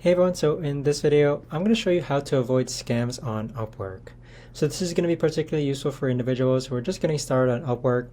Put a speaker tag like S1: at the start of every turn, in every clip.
S1: Hey everyone, so in this video, I'm going to show you how to avoid scams on Upwork. So this is going to be particularly useful for individuals who are just getting started on Upwork.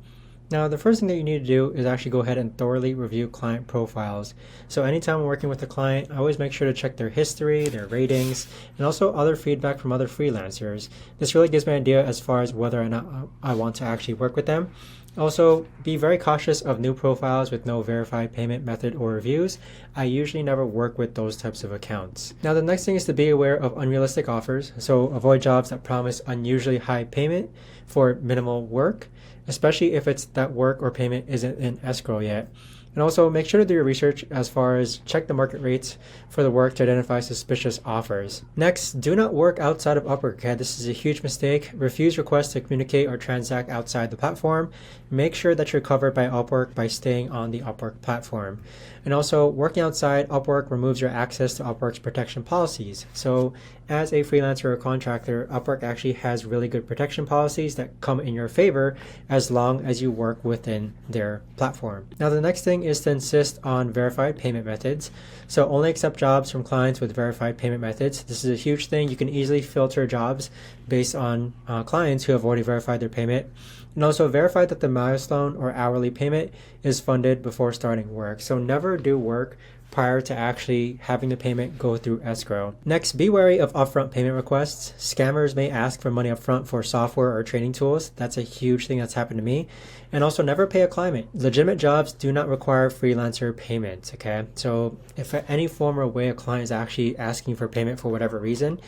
S1: Now, the first thing that you need to do is actually go ahead and thoroughly review client profiles. So anytime I'm working with a client, I always make sure to check their history, their ratings, and also other feedback from other freelancers. This really gives me an idea as far as whether or not I want to actually work with them. Also, be very cautious of new profiles with no verified payment method or reviews. I usually never work with those types of accounts. Now, the next thing is to be aware of unrealistic offers. So avoid jobs that promise unusually high payment for minimal work, especially if it's that work or payment isn't in escrow yet. And also make sure to do your research as far as check the market rates for the work to identify suspicious offers. Next, do not work outside of Upwork. Okay? This is a huge mistake. Refuse requests to communicate or transact outside the platform. Make sure that you're covered by Upwork by staying on the Upwork platform. And also, working outside Upwork removes your access to Upwork's protection policies. So as a freelancer or contractor, Upwork actually has really good protection policies that come in your favor as long as you work within their platform. Now, the next thing is to insist on verified payment methods. So only accept jobs from clients with verified payment methods. This is a huge thing. You can easily filter jobs based on clients who have already verified their payment. And also verify that the milestone or hourly payment is funded before starting work. So never do work prior to actually having the payment go through escrow. Next, be wary of upfront payment requests. Scammers may ask for money upfront for software or training tools. That's a huge thing that's happened to me. And also never pay a client. Legitimate jobs do not require freelancer payments, okay? So if at any form or way a client is actually asking for payment for whatever reason,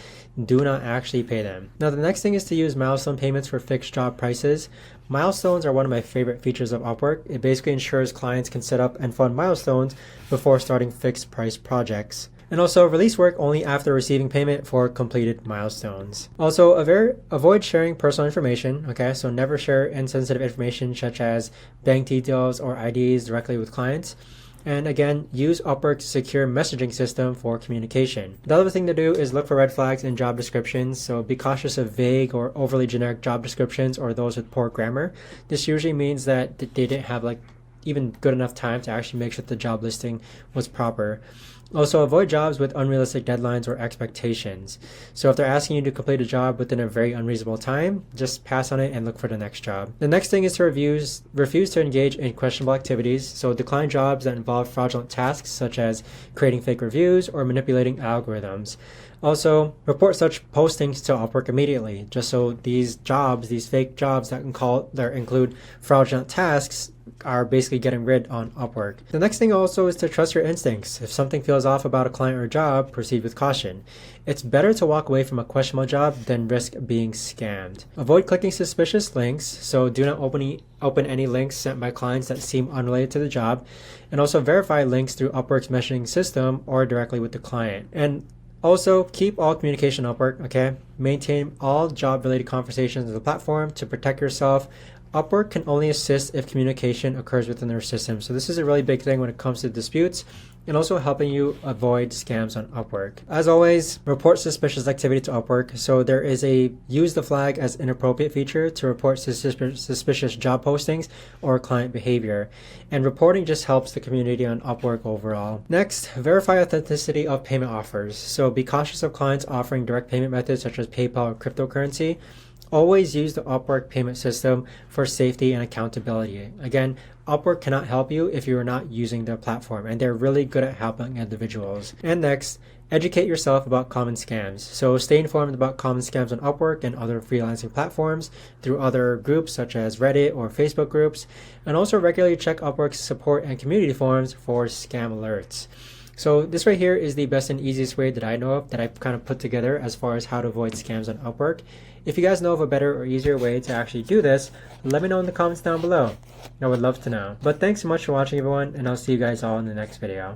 S1: do not actually pay them. Now, the next thing is to use milestone payments for fixed job prices. Milestones are one of my favorite features of Upwork. It basically ensures clients can set up and fund milestones before starting fixed price projects. And also release work only after receiving payment for completed milestones. Also, avoid sharing personal information, okay? So never share insensitive information such as bank details or IDs directly with clients. And again, use Upwork's secure messaging system for communication. The other thing to do is look for red flags in job descriptions. So be cautious of vague or overly generic job descriptions or those with poor grammar. This usually means that they didn't have even good enough time to actually make sure that the job listing was proper. Also, avoid jobs with unrealistic deadlines or expectations. So if they're asking you to complete a job within a very unreasonable time, just pass on it and look for the next job. The next thing is to refuse to engage in questionable activities. So decline jobs that involve fraudulent tasks such as creating fake reviews or manipulating algorithms. Also, report such postings to Upwork immediately, just so these fake jobs that include fraudulent tasks, are basically getting rid on Upwork. The next thing also is to trust your instincts. If something feels off about a client or job, proceed with caution. It's better to walk away from a questionable job than risk being scammed. Avoid clicking suspicious links, so do not open any links sent by clients that seem unrelated to the job, and also verify links through Upwork's messaging system or directly with the client. And also, keep all communication Upwork, okay? Maintain all job-related conversations on the platform to protect yourself. Upwork can only assist if communication occurs within their system. So this is a really big thing when it comes to disputes and also helping you avoid scams on Upwork. As always, report suspicious activity to Upwork. So there is a use the flag as inappropriate feature to report suspicious job postings or client behavior. And reporting just helps the community on Upwork overall. Next, verify authenticity of payment offers. So be cautious of clients offering direct payment methods such as PayPal or cryptocurrency. Always use the Upwork payment system for safety and accountability. Again, Upwork cannot help you if you are not using their platform, and they're really good at helping individuals. And next, educate yourself about common scams. So stay informed about common scams on Upwork and other freelancing platforms through other groups such as Reddit or Facebook groups, and also regularly check Upwork's support and community forums for scam alerts. So this right here is the best and easiest way that I know of that I've kind of put together as far as how to avoid scams on Upwork. If you guys know of a better or easier way to actually do this, let me know in the comments down below. I would love to know. But thanks so much for watching everyone, and I'll see you guys all in the next video.